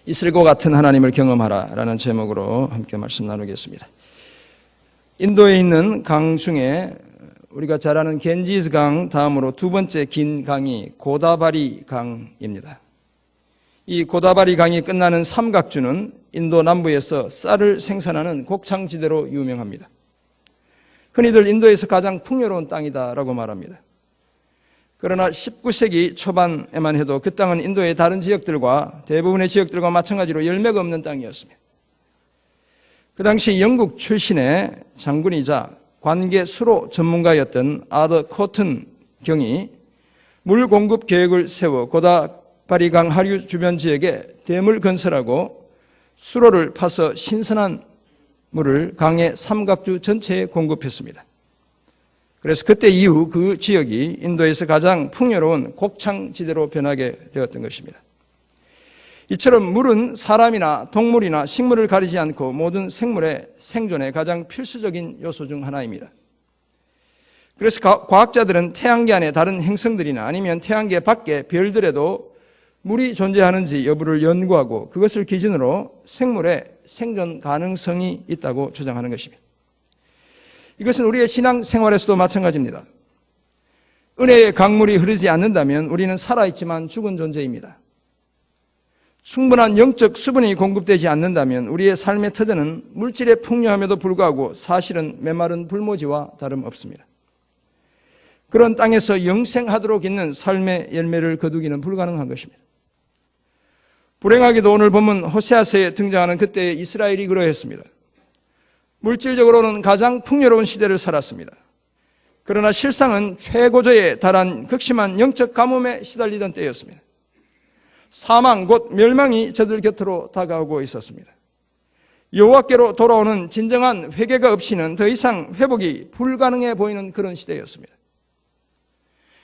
이슬과 같은 하나님을 경험하라라는 제목으로 함께 말씀 나누겠습니다. 인도에 있는 강 중에 우리가 잘 아는 겐지스 강 다음으로 두 번째 긴 강이 고다바리 강입니다. 이 고다바리 강이 끝나는 삼각주는 인도 남부에서 쌀을 생산하는 곡창지대로 유명합니다. 흔히들 인도에서 가장 풍요로운 땅이다라고 말합니다. 그러나 19세기 초반에만 해도 그 땅은 인도의 다른 지역들과 대부분의 지역들과 마찬가지로 열매가 없는 땅이었습니다. 그 당시 영국 출신의 장군이자 관계 수로 전문가였던 아더 코튼 경이 물 공급 계획을 세워 고다바리강 하류 주변 지역에 댐을 건설하고 수로를 파서 신선한 물을 강의 삼각주 전체에 공급했습니다. 그래서 그때 이후 그 지역이 인도에서 가장 풍요로운 곡창지대로 변하게 되었던 것입니다. 이처럼 물은 사람이나 동물이나 식물을 가리지 않고 모든 생물의 생존에 가장 필수적인 요소 중 하나입니다. 그래서 과학자들은 태양계 안에 다른 행성들이나 아니면 태양계 밖의 별들에도 물이 존재하는지 여부를 연구하고 그것을 기준으로 생물의 생존 가능성이 있다고 주장하는 것입니다. 이것은 우리의 신앙생활에서도 마찬가지입니다. 은혜의 강물이 흐르지 않는다면 우리는 살아있지만 죽은 존재입니다. 충분한 영적 수분이 공급되지 않는다면 우리의 삶의 터전은 물질의 풍요함에도 불구하고 사실은 메마른 불모지와 다름없습니다. 그런 땅에서 영생하도록 있는 삶의 열매를 거두기는 불가능한 것입니다. 불행하게도 오늘 본문 호세아서에 등장하는 그때의 이스라엘이 그러했습니다. 물질적으로는 가장 풍요로운 시대를 살았습니다. 그러나 실상은 최고조에 달한 극심한 영적 가뭄에 시달리던 때였습니다. 사망 곧 멸망이 저들 곁으로 다가오고 있었습니다. 여호와께로 돌아오는 진정한 회개가 없이는 더 이상 회복이 불가능해 보이는 그런 시대였습니다.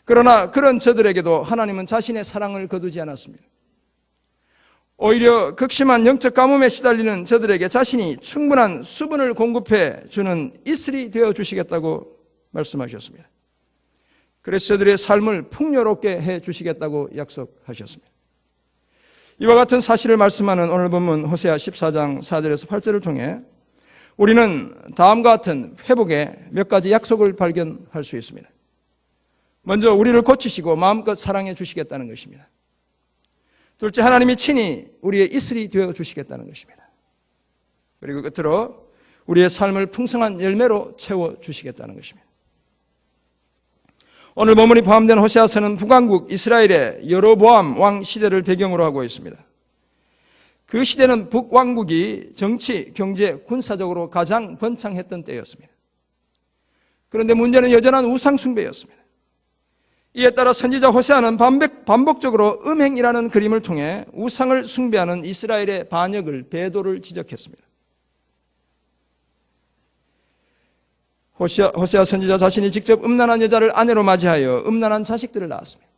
그러나 그런 저들에게도 하나님은 자신의 사랑을 거두지 않았습니다. 오히려 극심한 영적 가뭄에 시달리는 저들에게 자신이 충분한 수분을 공급해 주는 이슬이 되어 주시겠다고 말씀하셨습니다. 그래서 저들의 삶을 풍요롭게 해 주시겠다고 약속하셨습니다. 이와 같은 사실을 말씀하는 오늘 본문 호세아 14장 4절에서 8절을 통해 우리는 다음과 같은 회복의 몇 가지 약속을 발견할 수 있습니다. 먼저 우리를 고치시고 마음껏 사랑해 주시겠다는 것입니다. 둘째, 하나님이 친히 우리의 이슬이 되어 주시겠다는 것입니다. 그리고 끝으로 우리의 삶을 풍성한 열매로 채워 주시겠다는 것입니다. 오늘 본문이 포함된 호세아서는 북왕국 이스라엘의 여로보암 왕 시대를 배경으로 하고 있습니다. 그 시대는 북왕국이 정치, 경제, 군사적으로 가장 번창했던 때였습니다. 그런데 문제는 여전한 우상 숭배였습니다. 이에 따라 선지자 호세아는 반복적으로 음행이라는 그림을 통해 우상을 숭배하는 이스라엘의 반역을, 배도를 지적했습니다. 호세아 선지자 자신이 직접 음란한 여자를 아내로 맞이하여 음란한 자식들을 낳았습니다.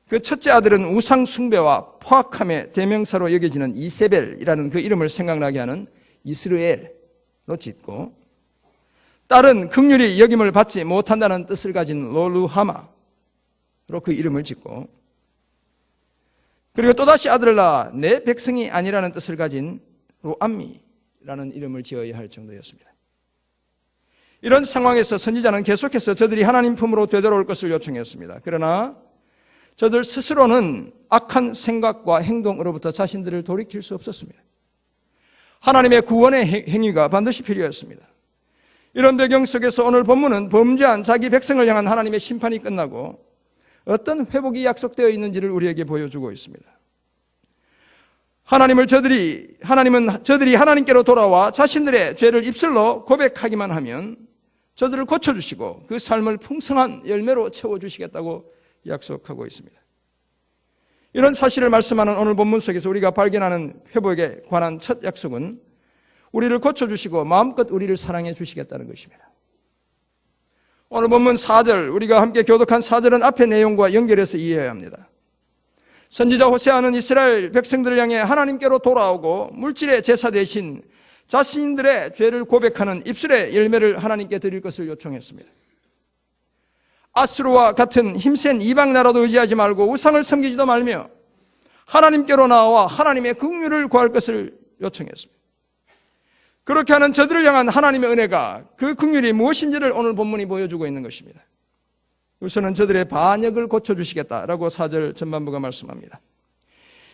그 첫째 아들은 우상 숭배와 포악함의 대명사로 여겨지는 이세벨이라는 그 이름을 생각나게 하는 이스르엘로 짓고, 딸은 긍휼히 여김을 받지 못한다는 뜻을 가진 로루하마로 그 이름을 짓고, 그리고 또다시 아들을 낳아 내 백성이 아니라는 뜻을 가진 로암미라는 이름을 지어야 할 정도였습니다. 이런 상황에서 선지자는 계속해서 저들이 하나님 품으로 되돌아올 것을 요청했습니다. 그러나 저들 스스로는 악한 생각과 행동으로부터 자신들을 돌이킬 수 없었습니다. 하나님의 구원의 행위가 반드시 필요했습니다. 이런 배경 속에서 오늘 본문은 범죄한 자기 백성을 향한 하나님의 심판이 끝나고 어떤 회복이 약속되어 있는지를 우리에게 보여주고 있습니다. 하나님은 저들이 하나님께로 돌아와 자신들의 죄를 입술로 고백하기만 하면 저들을 고쳐주시고 그 삶을 풍성한 열매로 채워주시겠다고 약속하고 있습니다. 이런 사실을 말씀하는 오늘 본문 속에서 우리가 발견하는 회복에 관한 첫 약속은 우리를 고쳐주시고 마음껏 우리를 사랑해 주시겠다는 것입니다. 오늘 본문 4절, 우리가 함께 교독한 4절은 앞의 내용과 연결해서 이해해야 합니다. 선지자 호세아는 이스라엘 백성들을 향해 하나님께로 돌아오고 물질의 제사 대신 자신들의 죄를 고백하는 입술의 열매를 하나님께 드릴 것을 요청했습니다. 아수르와 같은 힘센 이방 나라도 의지하지 말고 우상을 섬기지도 말며 하나님께로 나와 하나님의 긍휼을 구할 것을 요청했습니다. 그렇게 하는 저들을 향한 하나님의 은혜가, 그 긍휼이 무엇인지를 오늘 본문이 보여주고 있는 것입니다. 우선은 저들의 반역을 고쳐주시겠다라고 4절 전반부가 말씀합니다.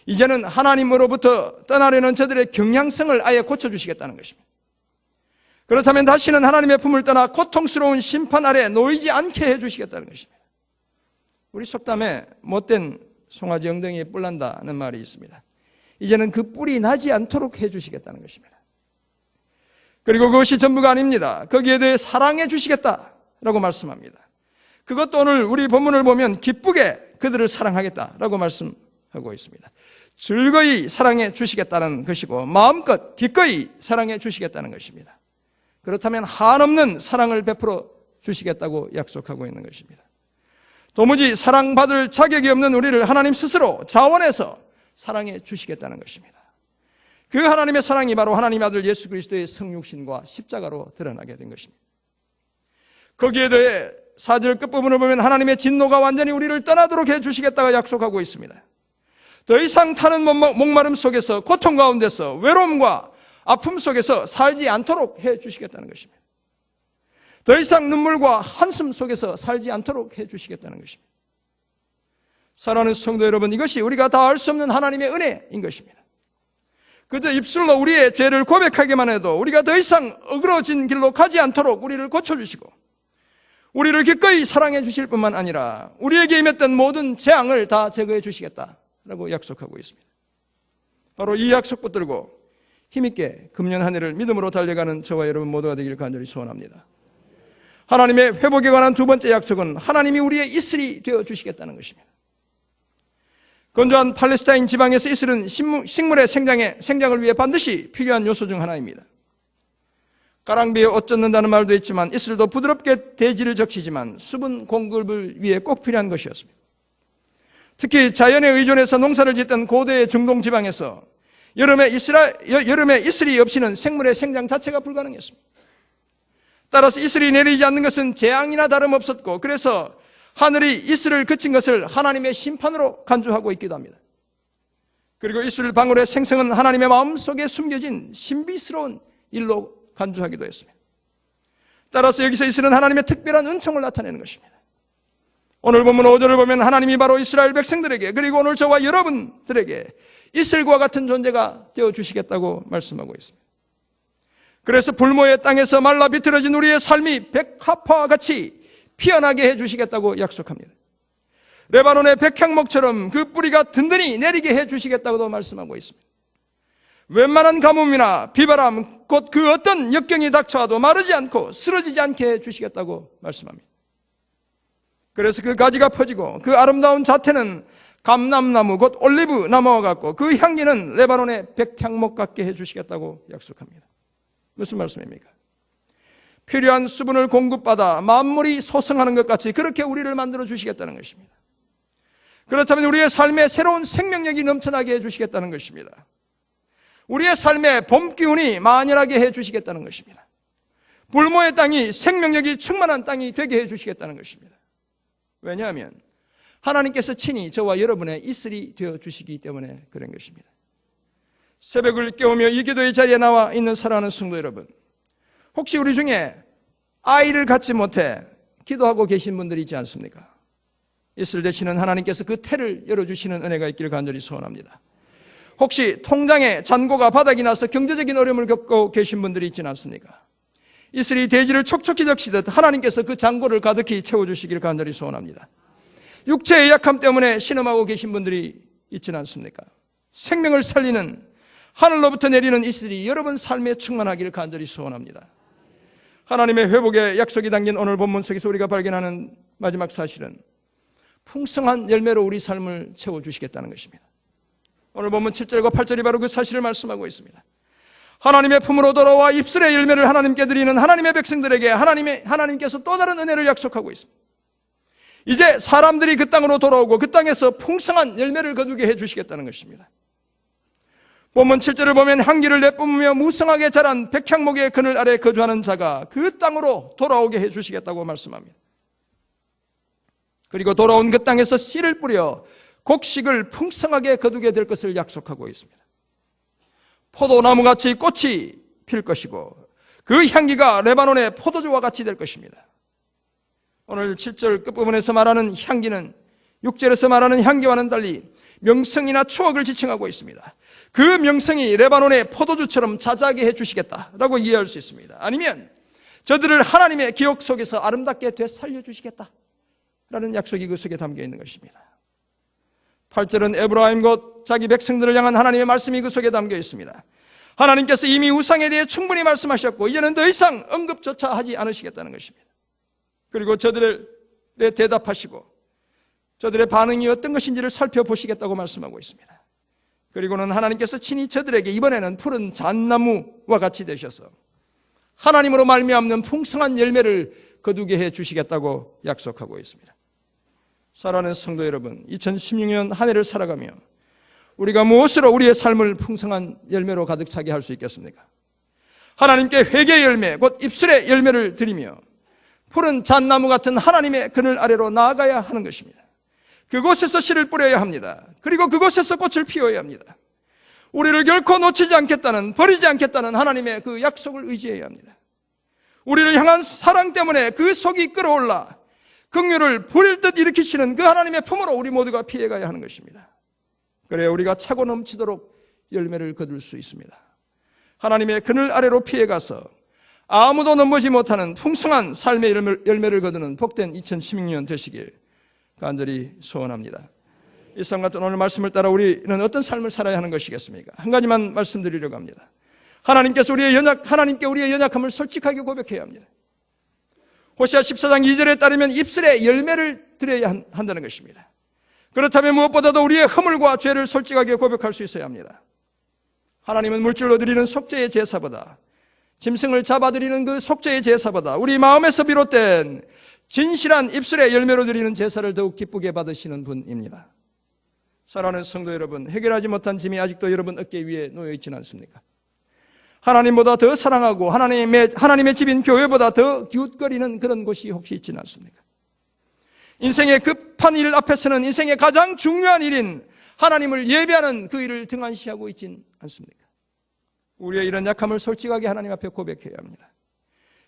이제는 하나님으로부터 떠나려는 저들의 경향성을 아예 고쳐주시겠다는 것입니다. 그렇다면 다시는 하나님의 품을 떠나 고통스러운 심판 아래 놓이지 않게 해주시겠다는 것입니다. 우리 속담에 못된 송아지 엉덩이에 뿔 난다는 말이 있습니다. 이제는 그 뿔이 나지 않도록 해주시겠다는 것입니다. 그리고 그것이 전부가 아닙니다. 거기에 대해 사랑해 주시겠다라고 말씀합니다. 그것도 오늘 우리 본문을 보면 기쁘게 그들을 사랑하겠다라고 말씀하고 있습니다. 즐거이 사랑해 주시겠다는 것이고 마음껏 기꺼이 사랑해 주시겠다는 것입니다. 그렇다면 한없는 사랑을 베풀어 주시겠다고 약속하고 있는 것입니다. 도무지 사랑받을 자격이 없는 우리를 하나님 스스로 자원해서 사랑해 주시겠다는 것입니다. 그 하나님의 사랑이 바로 하나님의 아들 예수 그리스도의 성육신과 십자가로 드러나게 된 것입니다. 거기에 대해 4절 끝부분을 보면 하나님의 진노가 완전히 우리를 떠나도록 해주시겠다고 약속하고 있습니다. 더 이상 타는 목마름 속에서, 고통 가운데서, 외로움과 아픔 속에서 살지 않도록 해주시겠다는 것입니다. 더 이상 눈물과 한숨 속에서 살지 않도록 해주시겠다는 것입니다. 사랑하는 성도 여러분, 이것이 우리가 다 알 수 없는 하나님의 은혜인 것입니다. 그저 입술로 우리의 죄를 고백하기만 해도 우리가 더 이상 어그러진 길로 가지 않도록 우리를 고쳐주시고 우리를 기꺼이 사랑해 주실 뿐만 아니라 우리에게 임했던 모든 재앙을 다 제거해 주시겠다라고 약속하고 있습니다. 바로 이 약속 붙들고 힘있게 금년 한 해를 믿음으로 달려가는 저와 여러분 모두가 되기를 간절히 소원합니다. 하나님의 회복에 관한 두 번째 약속은 하나님이 우리의 이슬이 되어 주시겠다는 것입니다. 건조한 팔레스타인 지방에서 이슬은 식물의 생장을 위해 반드시 필요한 요소 중 하나입니다. 가랑비에 옷 젖는다는 말도 있지만 이슬도 부드럽게 대지를 적시지만 수분 공급을 위해 꼭 필요한 것이었습니다. 특히 자연에 의존해서 농사를 짓던 고대의 중동 지방에서 여름에 이슬이 없이는 생물의 생장 자체가 불가능했습니다. 따라서 이슬이 내리지 않는 것은 재앙이나 다름없었고 그래서 하늘이 이슬을 그친 것을 하나님의 심판으로 간주하고 있기도 합니다. 그리고 이슬 방울의 생성은 하나님의 마음속에 숨겨진 신비스러운 일로 간주하기도 했습니다. 따라서 여기서 이슬은 하나님의 특별한 은총을 나타내는 것입니다. 오늘 본문 5절을 보면 하나님이 바로 이스라엘 백성들에게 그리고 오늘 저와 여러분들에게 이슬과 같은 존재가 되어주시겠다고 말씀하고 있습니다. 그래서 불모의 땅에서 말라 비틀어진 우리의 삶이 백합화와 같이 피어나게 해주시겠다고 약속합니다. 레바논의 백향목처럼 그 뿌리가 든든히 내리게 해주시겠다고도 말씀하고 있습니다. 웬만한 가뭄이나 비바람 곧 그 어떤 역경이 닥쳐와도 마르지 않고 쓰러지지 않게 해주시겠다고 말씀합니다. 그래서 그 가지가 퍼지고 그 아름다운 자태는 감람나무 곧 올리브 나무와 같고 그 향기는 레바논의 백향목 같게 해주시겠다고 약속합니다. 무슨 말씀입니까? 필요한 수분을 공급받아 만물이 소성하는 것 같이 그렇게 우리를 만들어 주시겠다는 것입니다. 그렇다면 우리의 삶에 새로운 생명력이 넘쳐나게 해주시겠다는 것입니다. 우리의 삶에 봄 기운이 만연하게 해주시겠다는 것입니다. 불모의 땅이 생명력이 충만한 땅이 되게 해주시겠다는 것입니다. 왜냐하면 하나님께서 친히 저와 여러분의 이슬이 되어주시기 때문에 그런 것입니다. 새벽을 깨우며 이 기도의 자리에 나와 있는 사랑하는 성도 여러분, 혹시 우리 중에 아이를 갖지 못해 기도하고 계신 분들이 있지 않습니까? 이슬 되시는 하나님께서 그 태를 열어주시는 은혜가 있기를 간절히 소원합니다. 혹시 통장에 잔고가 바닥이 나서 경제적인 어려움을 겪고 계신 분들이 있지는 않습니까? 이슬이 대지를 촉촉히 적시듯 하나님께서 그 잔고를 가득히 채워주시기를 간절히 소원합니다. 육체의 약함 때문에 신음하고 계신 분들이 있지는 않습니까? 생명을 살리는 하늘로부터 내리는 이슬이 여러분 삶에 충만하기를 간절히 소원합니다. 하나님의 회복의 약속이 담긴 오늘 본문 속에서 우리가 발견하는 마지막 사실은 풍성한 열매로 우리 삶을 채워주시겠다는 것입니다. 오늘 본문 7절과 8절이 바로 그 사실을 말씀하고 있습니다. 하나님의 품으로 돌아와 입술의 열매를 하나님께 드리는 하나님의 백성들에게 하나님께서 또 다른 은혜를 약속하고 있습니다. 이제 사람들이 그 땅으로 돌아오고 그 땅에서 풍성한 열매를 거두게 해주시겠다는 것입니다. 본문 7절을 보면 향기를 내뿜으며 무성하게 자란 백향목의 그늘 아래 거주하는 자가 그 땅으로 돌아오게 해주시겠다고 말씀합니다. 그리고 돌아온 그 땅에서 씨를 뿌려 곡식을 풍성하게 거두게 될 것을 약속하고 있습니다. 포도나무같이 꽃이 필 것이고 그 향기가 레바논의 포도주와 같이 될 것입니다. 오늘 7절 끝부분에서 말하는 향기는 6절에서 말하는 향기와는 달리 명성이나 추억을 지칭하고 있습니다. 그 명성이 레바논의 포도주처럼 자자하게 해주시겠다라고 이해할 수 있습니다. 아니면 저들을 하나님의 기억 속에서 아름답게 되살려 주시겠다라는 약속이 그 속에 담겨 있는 것입니다. 8절은 에브라임 곧 자기 백성들을 향한 하나님의 말씀이 그 속에 담겨 있습니다. 하나님께서 이미 우상에 대해 충분히 말씀하셨고 이제는 더 이상 언급조차 하지 않으시겠다는 것입니다. 그리고 저들의 대답하시고 저들의 반응이 어떤 것인지를 살펴보시겠다고 말씀하고 있습니다. 그리고는 하나님께서 친히 저들에게 이번에는 푸른 잣나무와 같이 되셔서 하나님으로 말미암는 풍성한 열매를 거두게 해 주시겠다고 약속하고 있습니다. 사랑하는 성도 여러분, 2016년 한 해를 살아가며 우리가 무엇으로 우리의 삶을 풍성한 열매로 가득 차게 할 수 있겠습니까? 하나님께 회개의 열매, 곧 입술의 열매를 드리며 푸른 잣나무 같은 하나님의 그늘 아래로 나아가야 하는 것입니다. 그곳에서 씨를 뿌려야 합니다. 그리고 그곳에서 꽃을 피워야 합니다. 우리를 결코 놓치지 않겠다는, 버리지 않겠다는 하나님의 그 약속을 의지해야 합니다. 우리를 향한 사랑 때문에 그 속이 끓어올라 긍휼을 부릴 듯 일으키시는 그 하나님의 품으로 우리 모두가 피해가야 하는 것입니다. 그래야 우리가 차고 넘치도록 열매를 거둘 수 있습니다. 하나님의 그늘 아래로 피해가서 아무도 넘보지 못하는 풍성한 삶의 열매를 거두는 복된 2016년 되시길 간절히 소원합니다. 이 삶 같은 오늘 말씀을 따라 우리는 어떤 삶을 살아야 하는 것이겠습니까? 한 가지만 말씀드리려고 합니다. 하나님께 우리의 연약함을 솔직하게 고백해야 합니다. 호시아 14장 2절에 따르면 입술에 열매를 드려야 한다는 것입니다. 그렇다면 무엇보다도 우리의 허물과 죄를 솔직하게 고백할 수 있어야 합니다. 하나님은 물질로 드리는 속죄의 제사보다, 짐승을 잡아드리는 그 속죄의 제사보다 우리 마음에서 비롯된 진실한 입술의 열매로 드리는 제사를 더욱 기쁘게 받으시는 분입니다. 사랑하는 성도 여러분, 해결하지 못한 짐이 아직도 여러분 어깨 위에 놓여 있지는 않습니까? 하나님보다 더 사랑하고 하나님의 집인 교회보다 더 기웃거리는 그런 곳이 혹시 있지는 않습니까? 인생의 급한 일 앞에서는 인생의 가장 중요한 일인 하나님을 예배하는 그 일을 등한시하고 있지는 않습니까? 우리의 이런 약함을 솔직하게 하나님 앞에 고백해야 합니다.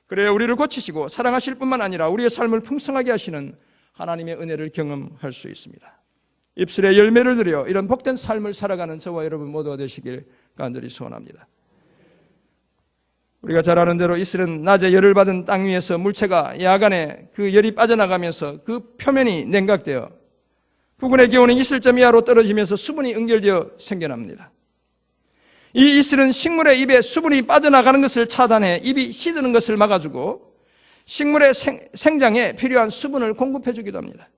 그래야 우리를 고치시고 사랑하실 뿐만 아니라 우리의 삶을 풍성하게 하시는 하나님의 은혜를 경험할 수 있습니다. 입술에 열매를 드려 이런 복된 삶을 살아가는 저와 여러분 모두가 되시길 간절히 소원합니다. 우리가 잘 아는 대로 이슬은 낮에 열을 받은 땅 위에서 물체가 야간에 그 열이 빠져나가면서 그 표면이 냉각되어 부근의 기온이 이슬점 이하로 떨어지면서 수분이 응결되어 생겨납니다. 이 이슬은 식물의 입에 수분이 빠져나가는 것을 차단해 입이 시드는 것을 막아주고 식물의 생장에 필요한 수분을 공급해주기도 합니다.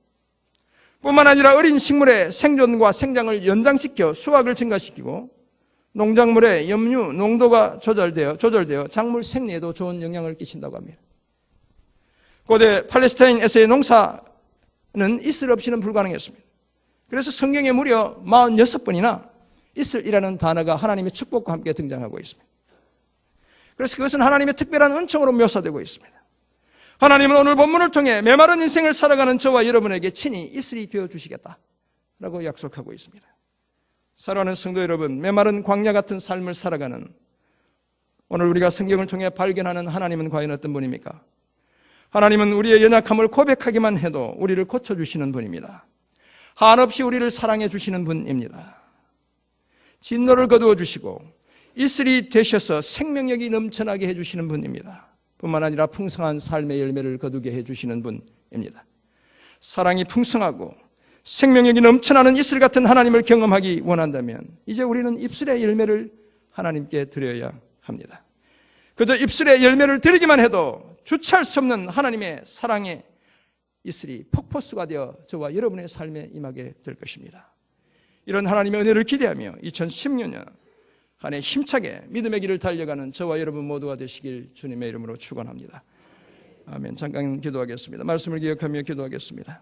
뿐만 아니라 어린 식물의 생존과 생장을 연장시켜 수확을 증가시키고 농작물의 염류 농도가 조절되어 작물 생리에도 좋은 영향을 끼친다고 합니다. 고대 팔레스타인에서의 농사는 이슬 없이는 불가능했습니다. 그래서 성경에 무려 46번이나 이슬이라는 단어가 하나님의 축복과 함께 등장하고 있습니다. 그래서 그것은 하나님의 특별한 은총으로 묘사되고 있습니다. 하나님은 오늘 본문을 통해 메마른 인생을 살아가는 저와 여러분에게 친히 이슬이 되어주시겠다라고 약속하고 있습니다. 사랑하는 성도 여러분, 메마른 광야 같은 삶을 살아가는 오늘 우리가 성경을 통해 발견하는 하나님은 과연 어떤 분입니까? 하나님은 우리의 연약함을 고백하기만 해도 우리를 고쳐주시는 분입니다. 한없이 우리를 사랑해 주시는 분입니다. 진노를 거두어 주시고 이슬이 되셔서 생명력이 넘쳐나게 해주시는 분입니다. 뿐만 아니라 풍성한 삶의 열매를 거두게 해주시는 분입니다. 사랑이 풍성하고 생명력이 넘쳐나는 이슬 같은 하나님을 경험하기 원한다면 이제 우리는 입술의 열매를 하나님께 드려야 합니다. 그저 입술의 열매를 드리기만 해도 주체할 수 없는 하나님의 사랑의 이슬이 폭포수가 되어 저와 여러분의 삶에 임하게 될 것입니다. 이런 하나님의 은혜를 기대하며 2016년 한 해 힘차게 믿음의 길을 달려가는 저와 여러분 모두가 되시길 주님의 이름으로 축원합니다. 아멘. 잠깐 기도하겠습니다. 말씀을 기억하며 기도하겠습니다.